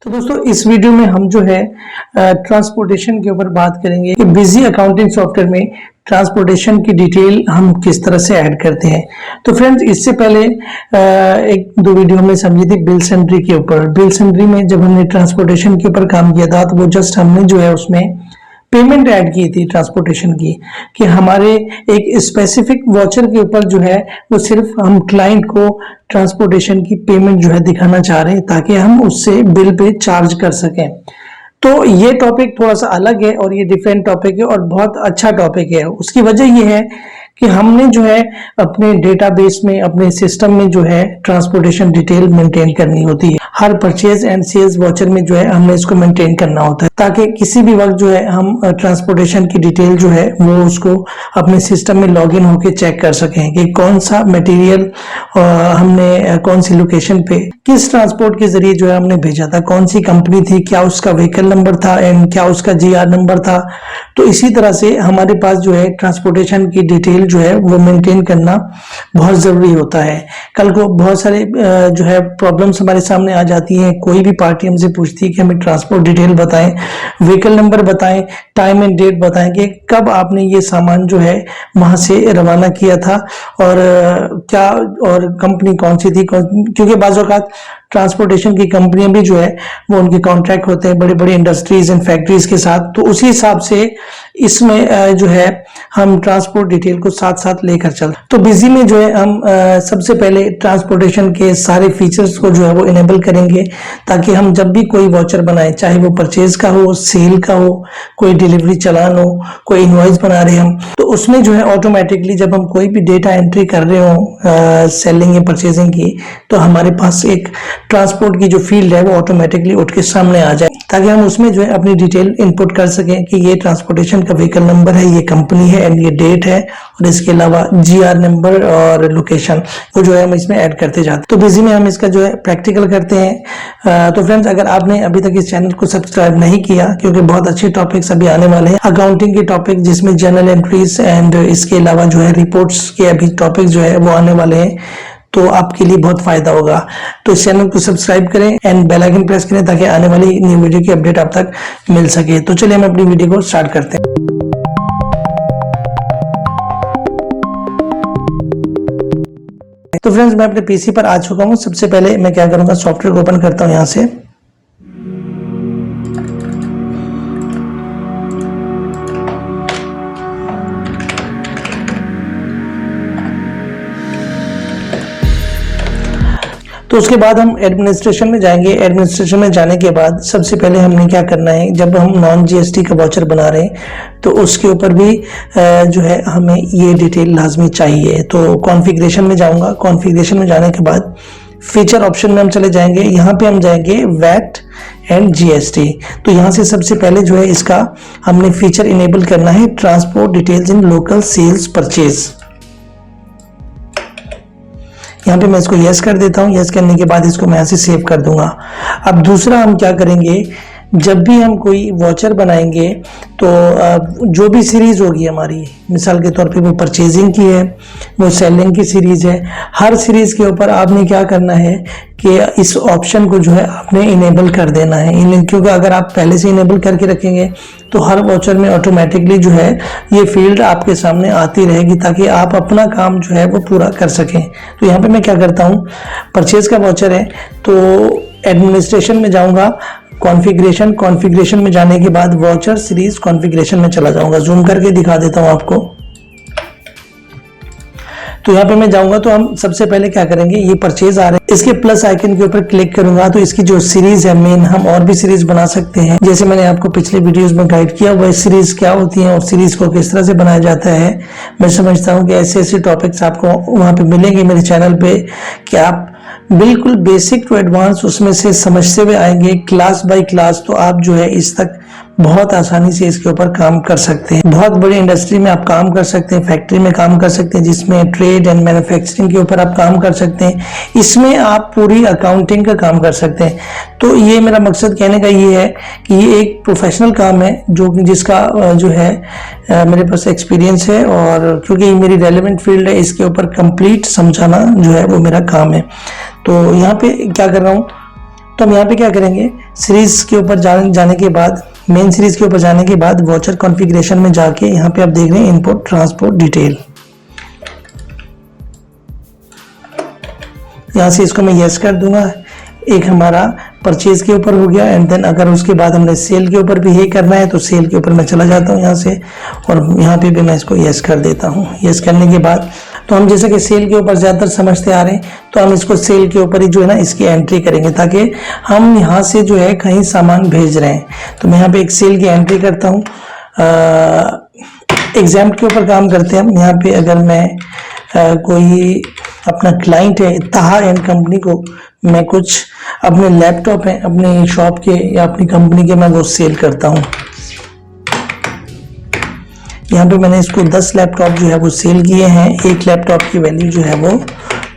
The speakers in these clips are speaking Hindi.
तो दोस्तों इस वीडियो में हम जो है ट्रांसपोर्टेशन के ऊपर बात करेंगे कि बिजी अकाउंटिंग सॉफ्टवेयर में ट्रांसपोर्टेशन की डिटेल हम किस तरह से ऐड करते हैं। तो फ्रेंड्स इससे पहले एक दो वीडियो हमने समझी थी बिल सेंट्री के ऊपर। बिल सेंट्री में जब हमने ट्रांसपोर्टेशन के ऊपर काम किया था तो वो जस्ट हमने जो है उसमें पेमेंट ऐड की थी ट्रांसपोर्टेशन की, कि हमारे एक स्पेसिफिक वॉचर के ऊपर जो है वो सिर्फ हम क्लाइंट को ट्रांसपोर्टेशन की पेमेंट जो है दिखाना चाह रहे हैं ताकि हम उससे बिल पे चार्ज कर सकें। तो ये टॉपिक थोड़ा सा अलग है और ये डिफरेंट टॉपिक है और बहुत अच्छा टॉपिक है। उसकी वजह ये है कि हमने जो है अपने डेटाबेस में, अपने सिस्टम में जो है ट्रांसपोर्टेशन डिटेल मेंटेन करनी होती है। हर परचेज एंड सेल्स वाउचर में जो है हमने इसको मेंटेन करना होता है ताकि किसी भी वक्त जो है हम ट्रांसपोर्टेशन की डिटेल जो है वो उसको अपने सिस्टम में लॉगिन होकर चेक कर सकें कि कौन सा मटेरियल हमने कौन सी लोकेशन पे किस ट्रांसपोर्ट के जरिए जो है हमने भेजा था, कौन सी कंपनी थी, क्या उसका व्हीकल नंबर था एंड क्या उसका जीआर नंबर था। तो इसी तरह से हमारे पास जो है ट्रांसपोर्टेशन की डिटेल जो है वो मेंटेन करना बहुत जरूरी होता है। कल को बहुत सारे जो है प्रॉब्लम्स हमारे सामने आ जाती हैं। कोई भी पार्टी हमसे पूछती है कि हमें ट्रांसपोर्ट डिटेल बताएं, व्हीकल नंबर बताएं, टाइम एंड डेट बताएं कि कब आपने ये सामान जो है वहां से रवाना किया था और क्या और कंपनी कौन सी थी, क्योंकि बाज़ औक़ात ट्रांसपोर्टेशन की कंपनियां भी जो है वो उनके कॉन्ट्रैक्ट होते हैं बड़ी बड़ी इंडस्ट्रीज एंड फैक्ट्रीज के साथ। तो उसी हिसाब से इसमें जो है हम ट्रांसपोर्ट डिटेल को साथ साथ लेकर चलते। तो बिजी में जो है हम सबसे पहले ट्रांसपोर्टेशन के सारे फीचर्स को जो है वो इनेबल करेंगे ताकि हम जब भी कोई वाउचर बनाए, चाहे वो परचेज का हो, सेल का हो, कोई डिलीवरी चलान हो, कोई इनवॉइस बना रहे हम, तो उसमें जो है ऑटोमेटिकली जब हम कोई भी डेटा एंट्री कर रहे हो सेलिंग या परचेजिंग की, तो हमारे पास एक ट्रांसपोर्ट की जो फील्ड है वो ऑटोमेटिकली उठ के सामने आ जाए ताकि हम उसमें जो है अपनी डिटेल इनपुट कर सकें कि ये ट्रांसपोर्टेशन का व्हीकल नंबर है, ये कंपनी है एंड ये डेट है, और इसके अलावा जीआर नंबर और लोकेशन वो जो है हम इसमें ऐड करते जाते हैं। तो बिजी में हम इसका जो है प्रैक्टिकल करते हैं। तो फ्रेंड्स अगर आपने अभी तक इस चैनल को सब्सक्राइब नहीं किया, क्योंकि बहुत अच्छे टॉपिक्स अभी आने वाले हैं अकाउंटिंग के टॉपिक, जिसमें जर्नल एंट्रीज एंड इसके अलावा जो है रिपोर्ट्स के अभी टॉपिक जो है वो आने वाले हैं, तो आपके लिए बहुत फायदा होगा। तो इस चैनल को सब्सक्राइब करें एंड बेल आइकन प्रेस करें ताकि आने वाली न्यू वीडियो की अपडेट आप तक मिल सके। तो चलिए हम अपनी वीडियो को स्टार्ट करते हैं। तो फ्रेंड्स मैं अपने पीसी पर आ चुका हूं। सबसे पहले मैं क्या करूंगा, सॉफ्टवेयर को ओपन करता हूं यहां से। तो उसके बाद हम एडमिनिस्ट्रेशन में जाएंगे। एडमिनिस्ट्रेशन में जाने के बाद सबसे पहले हमने क्या करना है, जब हम नॉन जीएसटी का वाउचर बना रहे हैं तो उसके ऊपर भी जो है हमें ये डिटेल लाजमी चाहिए। तो कॉन्फ़िगरेशन में जाऊंगा। कॉन्फ़िगरेशन में जाने के बाद फीचर ऑप्शन में हम चले जाएंगे। यहाँ पे हम जाएंगे वैट एंड जीएसटी। तो यहाँ से सबसे पहले जो है इसका हमने फीचर इनेबल करना है, transport details in local sales purchase. यहाँ पे मैं इसको यस कर देता हूँ। यस करने के बाद इसको मैं यहाँ से सेव कर दूंगा। अब दूसरा हम क्या करेंगे, जब भी हम कोई वाउचर बनाएंगे तो जो भी सीरीज होगी हमारी, मिसाल के तौर पे वो परचेजिंग की है, वो सेलिंग की सीरीज है, हर सीरीज के ऊपर आपने क्या करना है कि इस ऑप्शन को जो है आपने इनेबल कर देना है। क्योंकि अगर आप पहले से इनेबल करके रखेंगे तो हर वाउचर में ऑटोमेटिकली जो है ये फील्ड आपके सामने आती रहेगी ताकि आप अपना काम जो है वो पूरा कर सकें। तो यहाँ पे मैं क्या करता हूँ, परचेज का वाउचर है तो एडमिनिस्ट्रेशन में जाऊँगा, कॉन्फ़िगरेशन में जाने के बाद वाउचर सीरीज कॉन्फ़िगरेशन में चला जाऊंगा। जूम करके दिखा देता हूं आपको। तो यहाँ पे मैं जाऊंगा तो हम सबसे पहले क्या करेंगे, ये परचेज आ रहे हैं, इसके प्लस आइकन के ऊपर क्लिक करूंगा तो इसकी जो सीरीज है मेन, हम और भी सीरीज बना सकते हैं। जैसे मैंने आपको पिछले वीडियोस में गाइड किया हुआ है सीरीज क्या होती है और सीरीज को किस तरह से बनाया जाता है। मैं समझता हूँ कि ऐसे ऐसे टॉपिक्स आपको वहां पे मिलेंगे मेरे चैनल पे कि आप बिल्कुल बेसिक टू एडवांस उसमें से समझते हुए आएंगे क्लास बाय क्लास। तो आप जो है इस तक बहुत आसानी से इसके ऊपर काम कर सकते हैं। बहुत बड़ी इंडस्ट्री में आप काम कर सकते हैं, फैक्ट्री में काम कर सकते हैं, जिसमें ट्रेड एंड मैन्युफैक्चरिंग के ऊपर आप काम कर सकते हैं। इसमें आप पूरी अकाउंटिंग का काम कर सकते हैं। तो ये मेरा मकसद कहने का ये है कि ये एक प्रोफेशनल काम है जिसका जो है मेरे पास एक्सपीरियंस है, और क्योंकि मेरी रेलेवेंट फील्ड है इसके ऊपर कंप्लीट समझाना जो है वो मेरा काम है। तो यहाँ पे क्या कर रहा हूँ, तो हम यहाँ पे क्या करेंगे, सीरीज के ऊपर जाने के बाद, मेन सीरीज के ऊपर जाने के बाद वाउचर कॉन्फ़िगरेशन में जाके यहाँ पे आप देख रहे हैं इनपुट ट्रांसपोर्ट डिटेल, यहाँ से इसको मैं यस कर दूंगा। एक हमारा परचेज के ऊपर हो गया, एंड देन अगर उसके बाद हमने सेल के ऊपर भी ये करना है तो सेल के ऊपर मैं चला जाता हूँ यहाँ से, और यहाँ पे भी मैं इसको यस कर देता हूँ। यस करने के बाद तो हम जैसे कि सेल के ऊपर ज़्यादातर समझते आ रहे हैं, तो हम इसको सेल के ऊपर ही जो है ना इसकी एंट्री करेंगे, ताकि हम यहाँ से जो है कहीं सामान भेज रहे हैं। तो मैं यहाँ पे एक सेल की एंट्री करता हूँ। एग्जाम के ऊपर काम करते हैं हम। यहाँ पे अगर मैं कोई अपना क्लाइंट है ताहा एंड कंपनी को मैं कुछ अपने लैपटॉप है अपने शॉप के या अपनी कंपनी के मैं वो सेल करता हूँ। यहाँ पे मैंने इसको 10 लैपटॉप जो है वो सेल किए हैं। एक लैपटॉप की वैल्यू जो है वो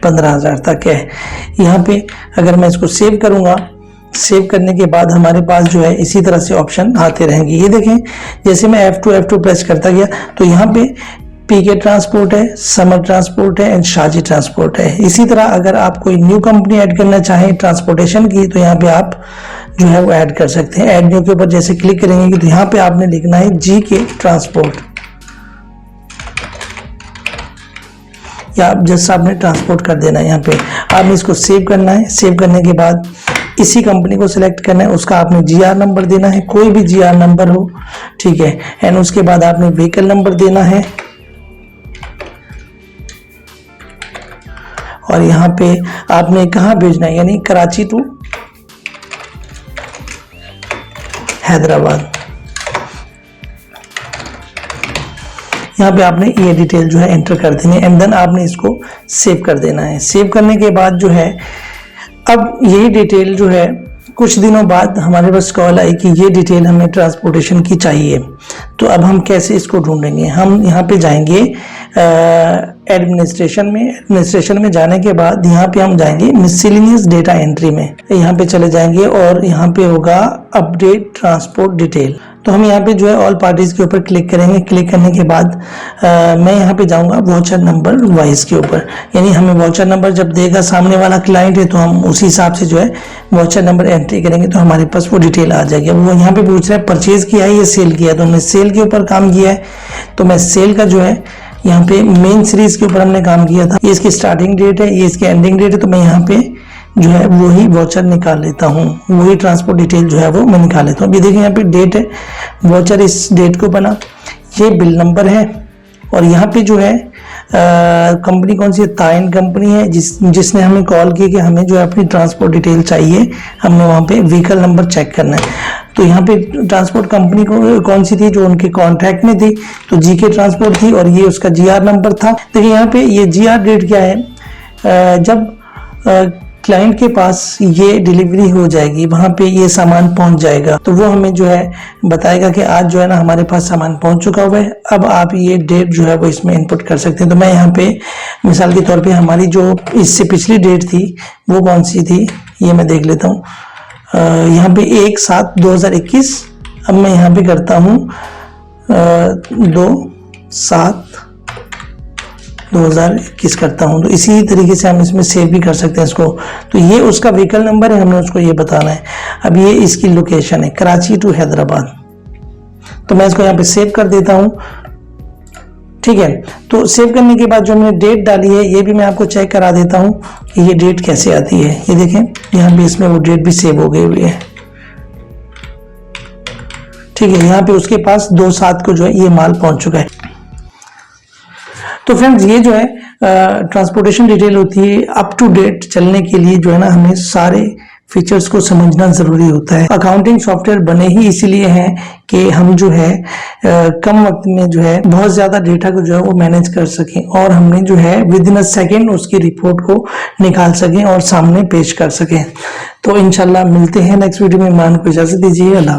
15,000 तक है। यहाँ पे अगर मैं इसको सेव करूँगा, सेव करने के बाद हमारे पास जो है इसी तरह से ऑप्शन आते रहेंगे। ये देखें, जैसे मैं F2 प्रेस करता गया तो यहाँ पे पीके ट्रांसपोर्ट है, समर ट्रांसपोर्ट है एंड शाजी ट्रांसपोर्ट है। इसी तरह अगर आप कोई न्यू कंपनी ऐड करना चाहें ट्रांसपोर्टेशन की, तो यहाँ पे आप जो है वो ऐड कर सकते हैं। ऐड न्यू के ऊपर जैसे क्लिक करेंगे तो यहाँ पे आपने लिखना है GK ट्रांसपोर्ट, या जैसा आपने ट्रांसपोर्ट कर देना है। यहाँ पे आपने इसको सेव करना है। सेव करने के बाद इसी कंपनी को सिलेक्ट करना है, उसका आपने GR नंबर देना है, कोई भी GR नंबर हो, ठीक है। एंड उसके बाद आपने व्हीकल नंबर देना है, और यहाँ पे आपने कहाँ भेजना है, यानी कराची टू हैदराबाद। यहाँ पे आपने ये डिटेल जो है एंटर कर देनी है, एंड देन आपने इसको सेव कर देना है। सेव करने के बाद जो है अब यही डिटेल जो है कुछ दिनों बाद हमारे पास कॉल आई कि ये डिटेल हमें ट्रांसपोर्टेशन की चाहिए। तो अब हम कैसे इसको ढूंढेंगे, हम यहाँ पे जाएंगे एडमिनिस्ट्रेशन में। एडमिनिस्ट्रेशन में जाने के बाद यहाँ पे हम जाएंगे मिससेलेनियस डेटा एंट्री में, यहाँ पे चले जाएंगे और यहाँ पे होगा अपडेट ट्रांसपोर्ट डिटेल। तो हम यहाँ पे जो है ऑल पार्टीज के ऊपर क्लिक करेंगे। क्लिक करने के बाद मैं यहाँ पे जाऊँगा वाउचर नंबर वाइज के ऊपर, यानी हमें वाउचर नंबर जब देगा सामने वाला क्लाइंट है तो हम उसी हिसाब से जो है वाउचर नंबर एंट्री करेंगे, तो हमारे पास वो डिटेल आ जाएगी। वो यहाँ पे पूछ रहा है परचेज किया है या सेल किया है, तो हमने सेल के ऊपर काम किया है, तो मैं सेल का जो है यहाँ पे मेन सीरीज के ऊपर हमने काम किया था। ये इसकी स्टार्टिंग डेट है, ये इसकी एंडिंग डेट है, तो मैं यहाँ पे जो है वही वाउचर निकाल लेता हूँ, वही ट्रांसपोर्ट डिटेल जो है वो मैं निकाल लेता हूँ। अभी देखिए यहाँ पे डेट है, वाउचर इस डेट को बना, ये बिल नंबर है, और यहाँ पे जो है कंपनी कौन सी है, ताइन कंपनी है जिसने हमें कॉल की कि हमें जो है अपनी ट्रांसपोर्ट डिटेल चाहिए। हमने वहाँ पे व्हीकल नंबर चेक करना है, तो यहाँ पे ट्रांसपोर्ट कंपनी को कौन सी थी जो उनके कॉन्ट्रैक्ट में थी, तो GK ट्रांसपोर्ट थी, और ये उसका GR नंबर था। देखिए यहाँ पे ये GR डेट क्या है, जब क्लाइंट के पास ये डिलीवरी हो जाएगी, वहां पे ये सामान पहुंच जाएगा, तो वो हमें जो है बताएगा कि आज जो है ना हमारे पास सामान पहुंच चुका हुआ है। अब आप ये डेट जो है वो इसमें इनपुट कर सकते हैं। तो मैं यहाँ पे मिसाल के तौर पे हमारी जो इससे पिछली डेट थी वो कौन सी थी, ये मैं देख लेता हूँ। यहाँ पे 1/7/2021, अब मैं यहाँ पे करता हूँ 2/7/2021 करता हूँ। तो इसी तरीके से हम इसमें सेव भी कर सकते हैं इसको। तो ये उसका व्हीकल नंबर है, हमने उसको ये बताना है। अब ये इसकी लोकेशन है कराची टू हैदराबाद, तो मैं इसको यहाँ पे सेव कर देता हूँ, ठीक है। तो सेव करने के बाद जो हमने डेट डाली है ये भी मैं आपको चेक करा देता हूँ कि ये डेट कैसे आती है। ये देखें यहाँ पे इसमें वो डेट भी सेव हो गई हुई है, ठीक है। यहाँ पे उसके पास 2/7 को जो है ये माल पहुंच चुका है। तो फ्रेंड्स ये जो है ट्रांसपोर्टेशन डिटेल होती है। अप टू डेट चलने के लिए जो है ना हमें सारे फीचर्स को समझना जरूरी होता है। अकाउंटिंग सॉफ्टवेयर बने ही इसीलिए हैं कि हम जो है कम वक्त में जो है बहुत ज्यादा डेटा को जो है वो मैनेज कर सकें, और हमने जो है विद इन अ सेकेंड उसकी रिपोर्ट को निकाल सकें और सामने पेश कर सकें। तो इंशाल्लाह मिलते हैं नेक्स्ट वीडियो में। मान को इजाजत दीजिए। अल्लाह।